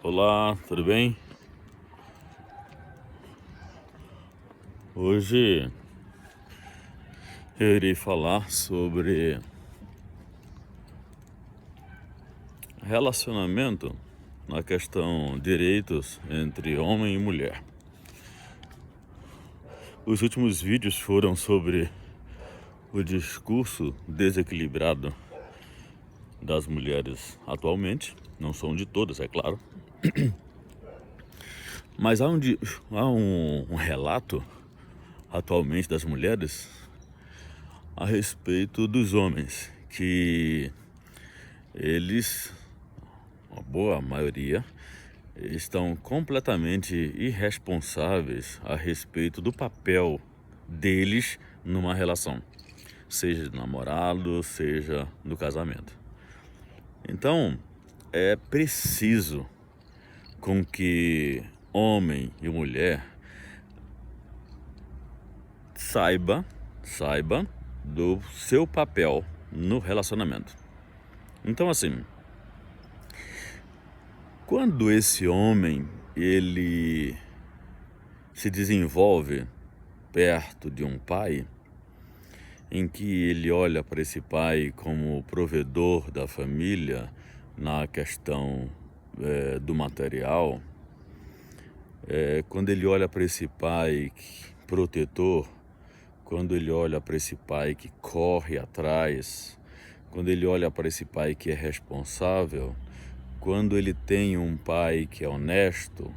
Olá, tudo bem? Hoje eu irei falar sobre relacionamento na questão direitos entre homem e mulher. Os últimos vídeos foram sobre o discurso desequilibrado das mulheres atualmente, não são de todas, é claro, mas há um relato atualmente das mulheres a respeito dos homens, que eles, uma boa maioria, estão completamente irresponsáveis a respeito do papel deles numa relação, seja de namorado, seja no casamento. Então, é preciso com que homem e mulher saiba do seu papel no relacionamento. Então, assim, quando esse homem ele se desenvolve perto de um pai, em que ele olha para esse pai como provedor da família na questão do material, quando ele olha para esse pai protetor, quando ele olha para esse pai que corre atrás, quando ele olha para esse pai que é responsável, quando ele tem um pai que é honesto,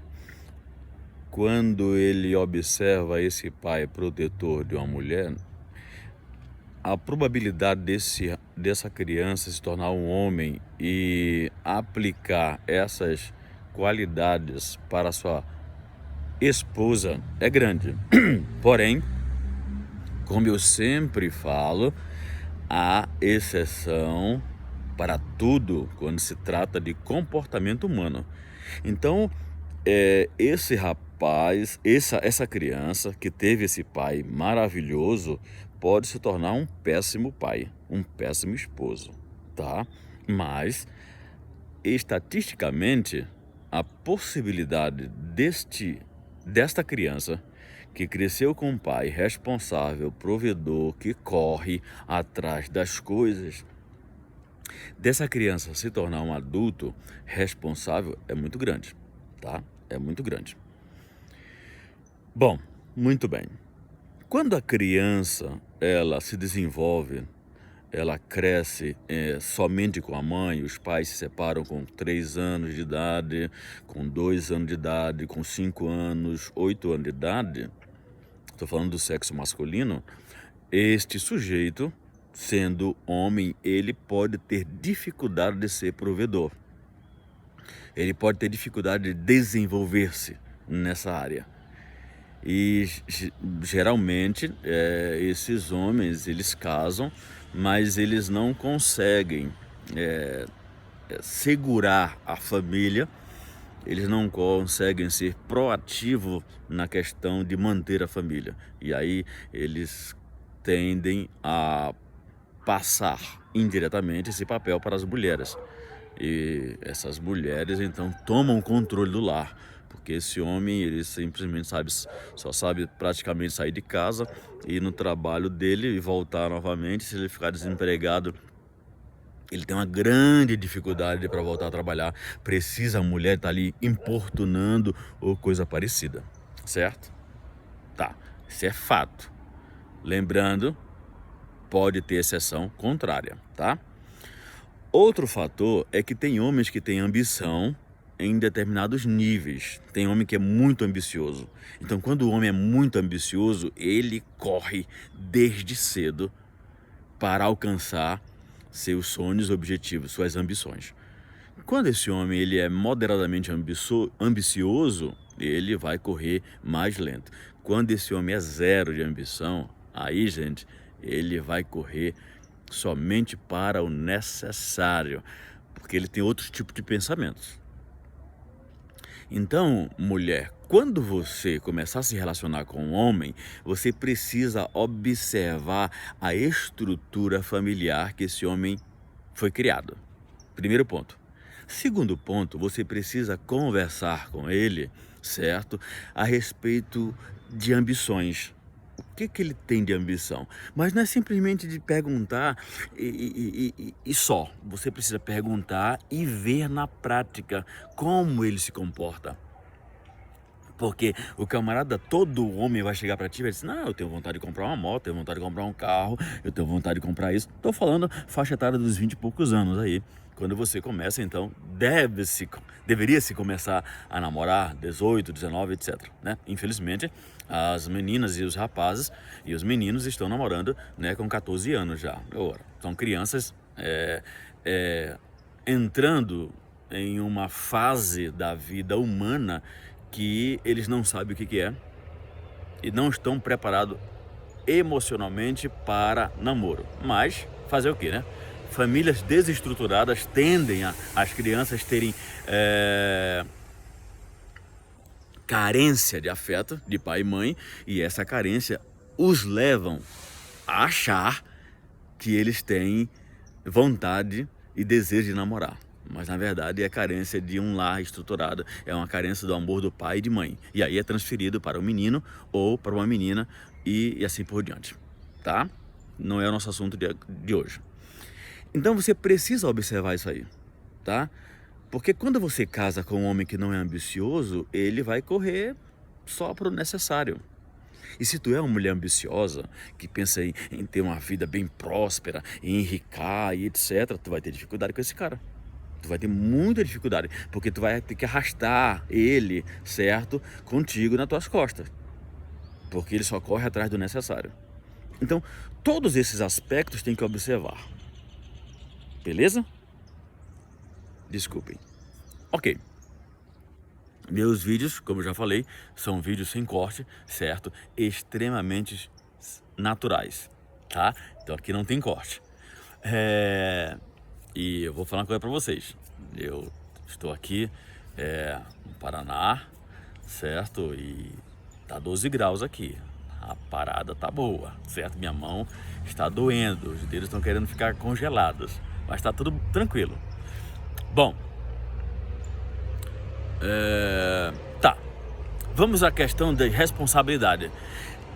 quando ele observa esse pai protetor de uma mulher, a probabilidade dessa criança se tornar um homem e aplicar essas qualidades para sua esposa é grande. Porém, como eu sempre falo, há exceção para tudo quando se trata de comportamento humano. Então, esse rapaz, essa criança que teve esse pai maravilhoso, pode se tornar um péssimo pai, um péssimo esposo, tá? Mas, estatisticamente, a possibilidade desta criança que cresceu com um pai responsável, provedor, que corre atrás das coisas, dessa criança se tornar um adulto responsável é muito grande, tá? É muito grande. Bom, muito bem. Quando a criança ela se desenvolve, ela cresce somente com a mãe, os pais se separam com 3 anos de idade, com 2 anos de idade, com 5 anos, 8 anos de idade, estou falando do sexo masculino, este sujeito, sendo homem, ele pode ter dificuldade de ser provedor. Ele pode ter dificuldade de desenvolver-se nessa área. E geralmente esses homens, eles casam, mas eles não conseguem segurar a família, eles não conseguem ser proativos na questão de manter a família. E aí eles tendem a passar indiretamente esse papel para as mulheres. E essas mulheres então tomam o controle do lar, porque esse homem ele simplesmente só sabe praticamente sair de casa, ir no trabalho dele e voltar novamente. Se ele ficar desempregado, ele tem uma grande dificuldade para voltar a trabalhar, precisa a mulher estar ali importunando ou coisa parecida, certo? Tá, isso é fato. Lembrando, pode ter exceção contrária, tá? Outro fator é que tem homens que têm ambição em determinados níveis. Tem homem que é muito ambicioso. Então, quando o homem é muito ambicioso, ele corre desde cedo para alcançar seus sonhos, objetivos, suas ambições. Quando esse homem ele é moderadamente ambicioso, ele vai correr mais lento. Quando esse homem é zero de ambição, aí, gente, ele vai correr somente para o necessário, porque ele tem outros tipos de pensamentos. Então, mulher, quando você começar a se relacionar com um homem, você precisa observar a estrutura familiar que esse homem foi criado. Primeiro ponto. Segundo ponto, você precisa conversar com ele, certo? A respeito de ambições. O que que ele tem de ambição? Mas não é simplesmente de perguntar e só. Você precisa perguntar e ver na prática como ele se comporta. Porque o camarada, todo homem vai chegar para ti e vai dizer, não, eu tenho vontade de comprar uma moto, eu tenho vontade de comprar um carro, eu tenho vontade de comprar isso. Estou falando faixa etária dos 20 e poucos anos aí. Quando você começa, então, deveria-se começar a namorar 18, 19, etc. Né? Infelizmente, as meninas e os rapazes e os meninos estão namorando, né, com 14 anos já. Ora, são crianças entrando em uma fase da vida humana que eles não sabem o que é e não estão preparados emocionalmente para namoro. Mas fazer o que, né? Famílias desestruturadas tendem as crianças terem carência de afeto de pai e mãe, e essa carência os levam a achar que eles têm vontade e desejo de namorar. Mas na verdade é carência de um lar estruturado, é uma carência do amor do pai e de mãe. E aí é transferido para o menino ou para uma menina e assim por diante, tá? Não é o nosso assunto de hoje. Então você precisa observar isso aí, tá? Porque quando você casa com um homem que não é ambicioso, ele vai correr só para o necessário. E se tu é uma mulher ambiciosa, que pensa em ter uma vida bem próspera, em enricar e etc., tu vai ter dificuldade com esse cara. Tu vai ter muita dificuldade, porque tu vai ter que arrastar ele, certo, contigo nas tuas costas. Porque ele só corre atrás do necessário. Então, todos esses aspectos tem que observar. Beleza? Desculpem. Ok. Meus vídeos, como eu já falei, são vídeos sem corte, certo? Extremamente naturais, tá? Então aqui não tem corte. E eu vou falar uma coisa para vocês. Eu estou aqui no Paraná, certo? E tá 12 graus aqui. A parada tá boa, certo? Minha mão está doendo, os dedos estão querendo ficar congelados, mas tá tudo tranquilo. Bom, tá. Vamos à questão da responsabilidade.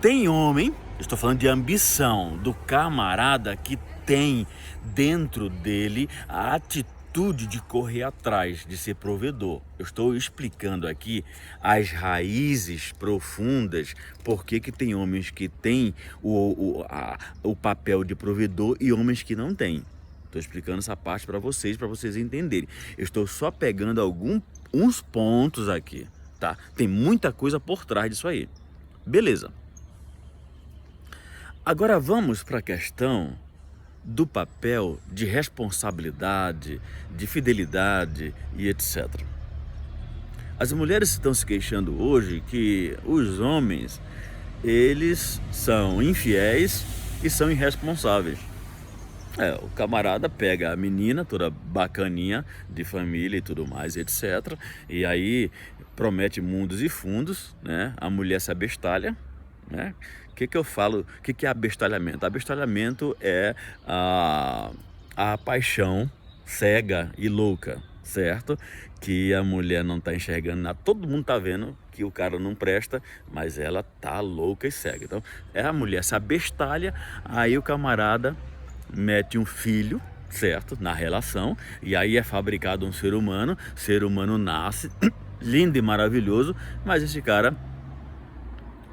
Tem homem, estou falando de ambição, do camarada que tem dentro dele a atitude de correr atrás, de ser provedor. Eu estou explicando aqui as raízes profundas, porque que tem homens que têm o papel de provedor e homens que não têm. Estou explicando essa parte para vocês entenderem. Eu estou só pegando uns pontos aqui, tá? Tem muita coisa por trás disso aí. Beleza. Agora vamos para a questão do papel de responsabilidade, de fidelidade e etc. As mulheres estão se queixando hoje que os homens, eles são infiéis e são irresponsáveis. O camarada pega a menina toda bacaninha, de família e tudo mais, etc. E aí promete mundos e fundos, né? A mulher se abestalha, né? O que eu falo? O que é abestalhamento? Abestalhamento é a paixão cega e louca, certo? Que a mulher não tá enxergando nada. Todo mundo tá vendo que o cara não presta, mas ela tá louca e cega. Então, a mulher se abestalha, aí o camarada mete um filho, certo, na relação, e aí é fabricado um ser humano nasce lindo e maravilhoso, mas esse cara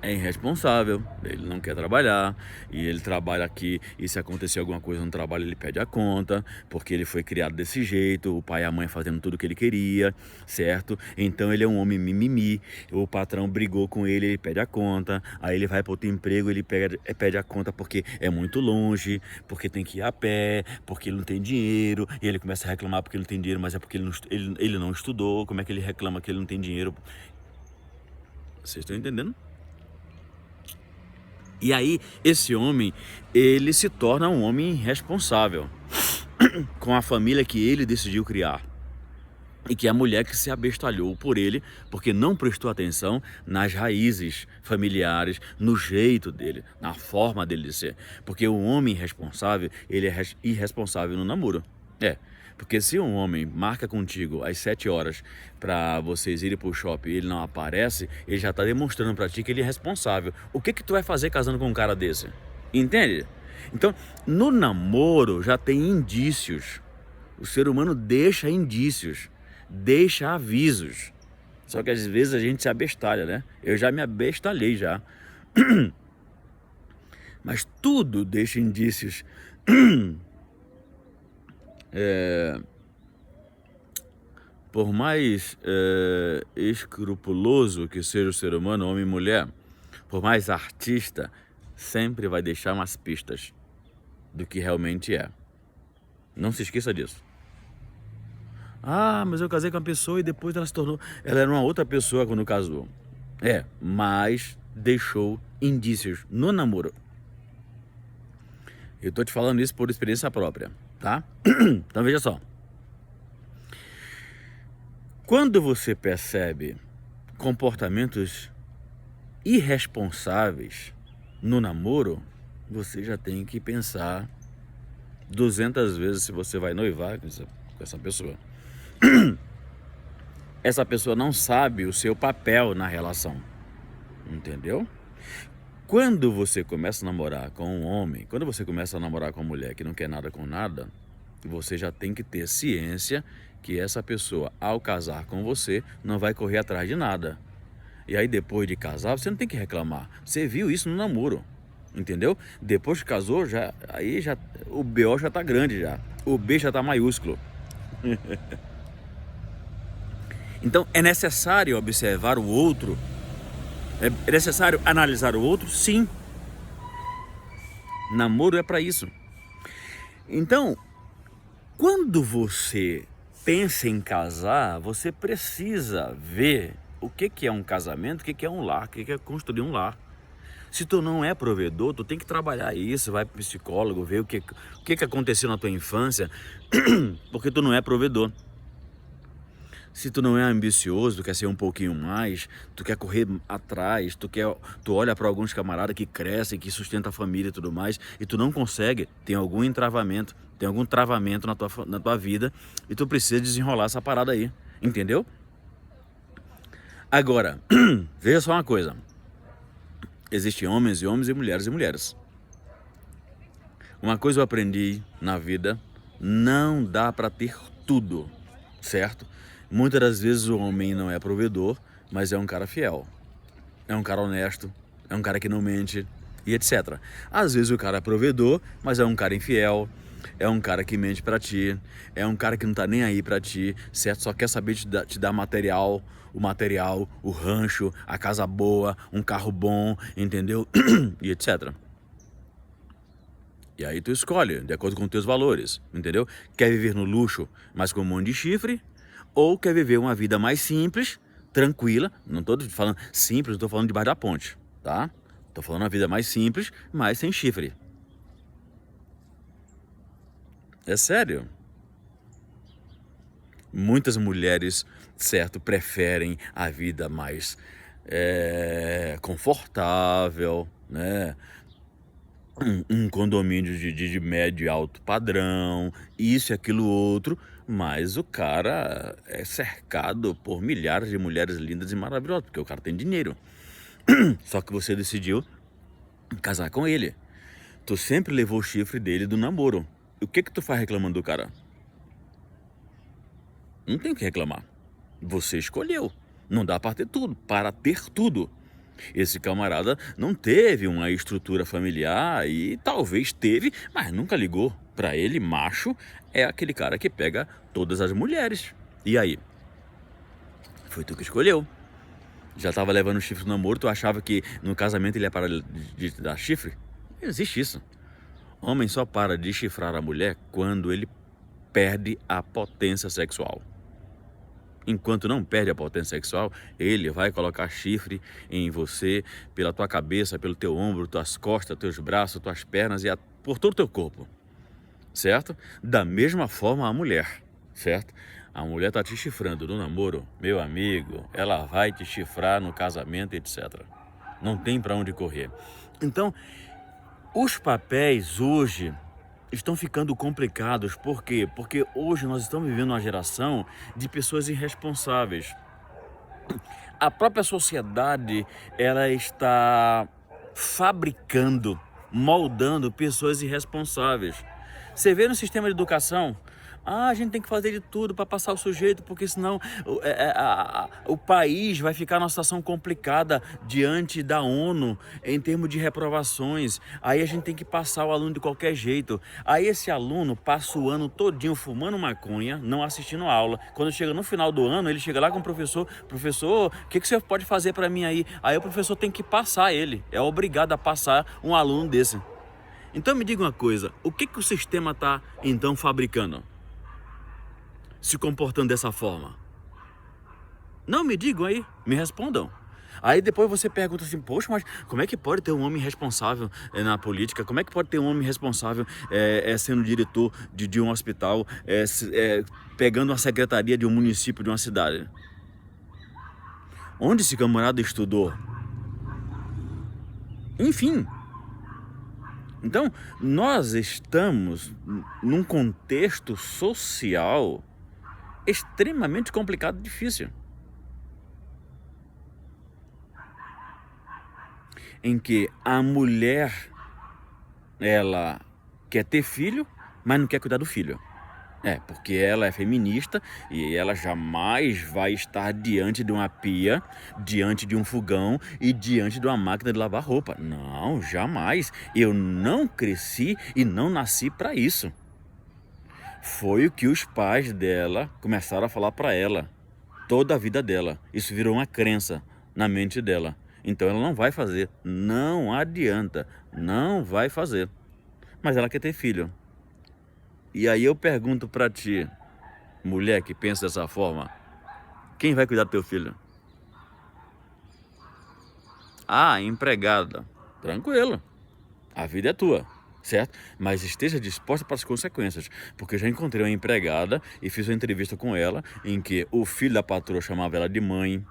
é irresponsável, ele não quer trabalhar, e ele trabalha aqui, e se acontecer alguma coisa no trabalho ele pede a conta, porque ele foi criado desse jeito, o pai e a mãe fazendo tudo o que ele queria, certo? Então ele é um homem mimimi, o patrão brigou com ele, ele pede a conta, aí ele vai para outro emprego, ele pede a conta porque é muito longe, porque tem que ir a pé, porque ele não tem dinheiro, e ele começa a reclamar porque ele não tem dinheiro, mas é porque ele não estudou. Como é que ele reclama que ele não tem dinheiro? Vocês estão entendendo? E aí, esse homem, ele se torna um homem irresponsável com a família que ele decidiu criar. E que é a mulher que se abestalhou por ele, porque não prestou atenção nas raízes familiares, no jeito dele, na forma dele de ser. Porque o homem irresponsável, ele é irresponsável no namoro. Porque se um homem marca contigo às 7 horas para vocês irem pro shopping e ele não aparece, ele já tá demonstrando para ti que ele é responsável. O que que tu vai fazer casando com um cara desse? Entende? Então, no namoro já tem indícios. O ser humano deixa indícios, deixa avisos. Só que às vezes a gente se abestalha, né? Eu já me abestalhei já. Mas tudo deixa indícios. Por mais escrupuloso que seja o ser humano, homem e mulher, por mais artista, sempre vai deixar umas pistas do que realmente é. Não se esqueça disso. Ah, mas eu casei com uma pessoa e depois ela se tornou... Ela era uma outra pessoa quando casou. Mas deixou indícios no namoro. Eu tô te falando isso por experiência própria, tá? Então veja só. Quando você percebe comportamentos irresponsáveis no namoro, você já tem que pensar 200 vezes se você vai noivar com essa pessoa. Essa pessoa não sabe o seu papel na relação, entendeu? Quando você começa a namorar com um homem, quando você começa a namorar com uma mulher que não quer nada com nada, você já tem que ter ciência que essa pessoa, ao casar com você, não vai correr atrás de nada. E aí depois de casar, você não tem que reclamar. Você viu isso no namoro, entendeu? Depois que casou, o BO já tá grande já. O B já tá maiúsculo. Então é necessário observar o outro. É necessário analisar o outro? Sim. Namoro é para isso. Então, quando você pensa em casar, você precisa ver o que é um casamento, o que é um lar, o que é construir um lar. Se tu não é provedor, tu tem que trabalhar isso, vai pro psicólogo, ver o que aconteceu na tua infância, porque tu não é provedor. Se tu não é ambicioso, tu quer ser um pouquinho mais, tu quer correr atrás, tu olha para alguns camaradas que crescem, que sustentam a família e tudo mais, e tu não consegue, tem algum travamento na tua vida, e tu precisa desenrolar essa parada aí, entendeu? Agora, veja só uma coisa. Existem homens e homens e mulheres. Uma coisa eu aprendi na vida, não dá para ter tudo, certo? Muitas das vezes o homem não é provedor, mas é um cara fiel, é um cara honesto, é um cara que não mente e etc. Às vezes o cara é provedor, mas é um cara infiel, é um cara que mente pra ti, é um cara que não tá nem aí pra ti, certo? Só quer saber te dar material, o rancho, a casa boa, um carro bom, entendeu? E etc. E aí tu escolhe, de acordo com teus valores, entendeu? Quer viver no luxo, mas com um monte de chifre? Ou quer viver uma vida mais simples, tranquila, não estou falando simples, estou falando debaixo da ponte, tá? Estou falando uma vida mais simples, mas sem chifre. É sério. Muitas mulheres, certo, preferem a vida mais confortável, né? Um condomínio de médio e alto padrão, isso e aquilo outro, mas o cara é cercado por milhares de mulheres lindas e maravilhosas, porque o cara tem dinheiro. Só que você decidiu casar com ele. Tu sempre levou o chifre dele do namoro. O que tu faz reclamando do cara? Não tem o que reclamar. Você escolheu. Não dá para ter tudo. Esse camarada não teve uma estrutura familiar e talvez teve, mas nunca ligou. Para ele, macho é aquele cara que pega todas as mulheres. E aí? Foi tu que escolheu. Já tava levando chifre no namoro, tu achava que no casamento ele ia parar de te dar chifre? Não existe isso. Homem só para de chifrar a mulher quando ele perde a potência sexual. Enquanto não perde a potência sexual, ele vai colocar chifre em você, pela tua cabeça, pelo teu ombro, tuas costas, teus braços, tuas pernas e por todo o teu corpo, certo? Da mesma forma a mulher, certo? A mulher tá te chifrando no namoro, meu amigo, ela vai te chifrar no casamento, etc. Não tem para onde correr. Então, os papéis hoje, estão ficando complicados. Por quê? Porque hoje nós estamos vivendo uma geração de pessoas irresponsáveis. A própria sociedade, ela está fabricando, moldando pessoas irresponsáveis. Você vê no sistema de educação, a gente tem que fazer de tudo para passar o sujeito, porque senão o país vai ficar numa situação complicada diante da ONU em termos de reprovações. Aí a gente tem que passar o aluno de qualquer jeito. Aí esse aluno passa o ano todinho fumando maconha, não assistindo aula. Quando chega no final do ano, ele chega lá com o professor: professor, o que você pode fazer para mim aí? Aí o professor tem que passar ele, é obrigado a passar um aluno desse. Então me diga uma coisa, o que o sistema está então fabricando? Se comportando dessa forma? Não, me digam aí, me respondam. Aí depois você pergunta assim: poxa, mas como é que pode ter um homem responsável na política? Como é que pode ter um homem responsável sendo diretor de um hospital, pegando uma secretaria de um município, de uma cidade? Onde esse camarada estudou? Enfim. Então, nós estamos num contexto social extremamente complicado e difícil, em que a mulher, ela quer ter filho, mas não quer cuidar do filho. Porque ela é feminista e ela jamais vai estar diante de uma pia, diante de um fogão e diante de uma máquina de lavar roupa. Não, jamais. Eu não cresci e não nasci para isso. Foi o que os pais dela começaram a falar para ela toda a vida dela. Isso virou uma crença na mente dela. Então ela não vai fazer. Não adianta. Não vai fazer. Mas ela quer ter filho. E aí eu pergunto pra ti, mulher que pensa dessa forma, quem vai cuidar do teu filho? Empregada. Tranquilo, a vida é tua, certo? Mas esteja disposta para as consequências, porque eu já encontrei uma empregada e fiz uma entrevista com ela, em que o filho da patroa chamava ela de mãe,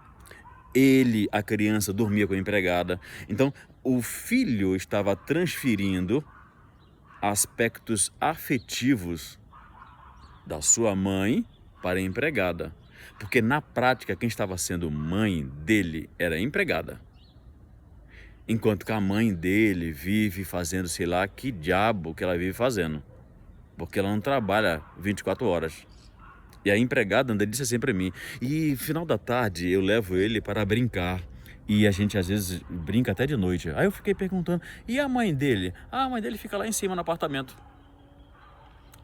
a criança, dormia com a empregada. Então, o filho estava transferindo aspectos afetivos da sua mãe para a empregada, porque na prática quem estava sendo mãe dele era a empregada, enquanto que a mãe dele vive fazendo sei lá que diabo que ela vive fazendo, porque ela não trabalha 24 horas. E a empregada anda disse sempre a mim, e final da tarde eu levo ele para brincar. E a gente às vezes brinca até de noite. Aí eu fiquei perguntando, e a mãe dele? A mãe dele fica lá em cima no apartamento.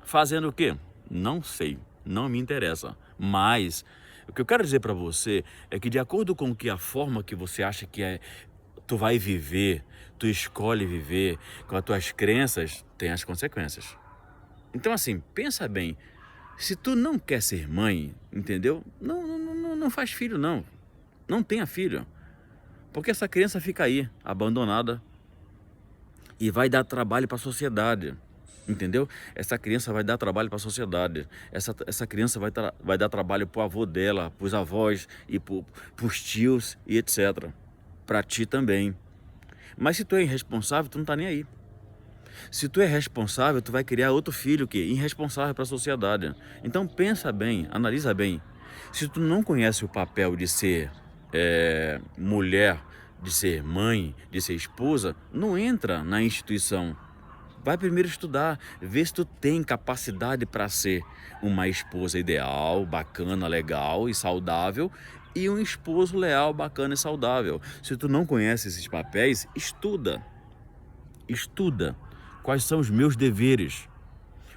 Fazendo o quê? Não sei, não me interessa. Mas o que eu quero dizer para você é que de acordo com a forma que você acha que tu vai viver, tu escolhe viver, com as tuas crenças, tem as consequências. Então assim, pensa bem, se tu não quer ser mãe, entendeu? Não faz filho não, não tenha filho. Porque essa criança fica aí, abandonada, e vai dar trabalho para a sociedade, entendeu? Essa criança vai dar trabalho para a sociedade, essa criança vai dar trabalho para o avô dela, para os avós e para os tios e etc. Para ti também. Mas se tu é irresponsável, tu não tá nem aí. Se tu é responsável, tu vai criar outro filho que é irresponsável para a sociedade. Então pensa bem, analisa bem. Se tu não conhece o papel de ser mulher, de ser mãe, de ser esposa, não entra na instituição. Vai primeiro estudar, ver se tu tem capacidade para ser uma esposa ideal, bacana, legal e saudável, e um esposo leal, bacana e saudável. Se tu não conhece esses papéis, estuda. Estuda. Quais são os meus deveres?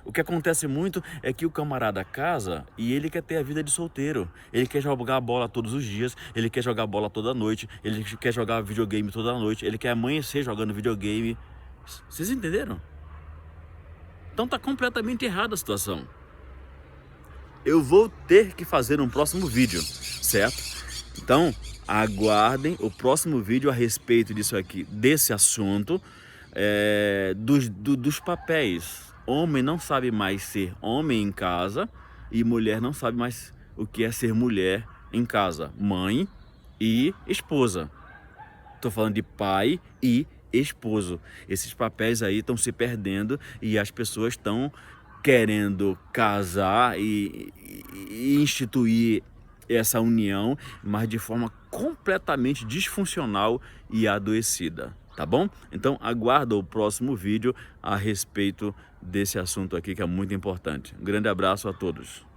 O que acontece muito é que o camarada casa e ele quer ter a vida de solteiro. Ele quer jogar bola todos os dias, ele quer jogar bola toda noite, ele quer jogar videogame toda noite, ele quer amanhecer jogando videogame. Vocês entenderam? Então tá completamente errada a situação. Eu vou ter que fazer um próximo vídeo, certo? Então, aguardem o próximo vídeo a respeito disso aqui, desse assunto, dos papéis. Homem não sabe mais ser homem em casa e mulher não sabe mais o que é ser mulher em casa. Mãe e esposa. Estou falando de pai e esposo. Esses papéis aí estão se perdendo e as pessoas estão querendo casar e instituir essa união, mas de forma completamente disfuncional e adoecida, tá bom? Então aguarda o próximo vídeo a respeito desse assunto aqui que é muito importante. Um grande abraço a todos.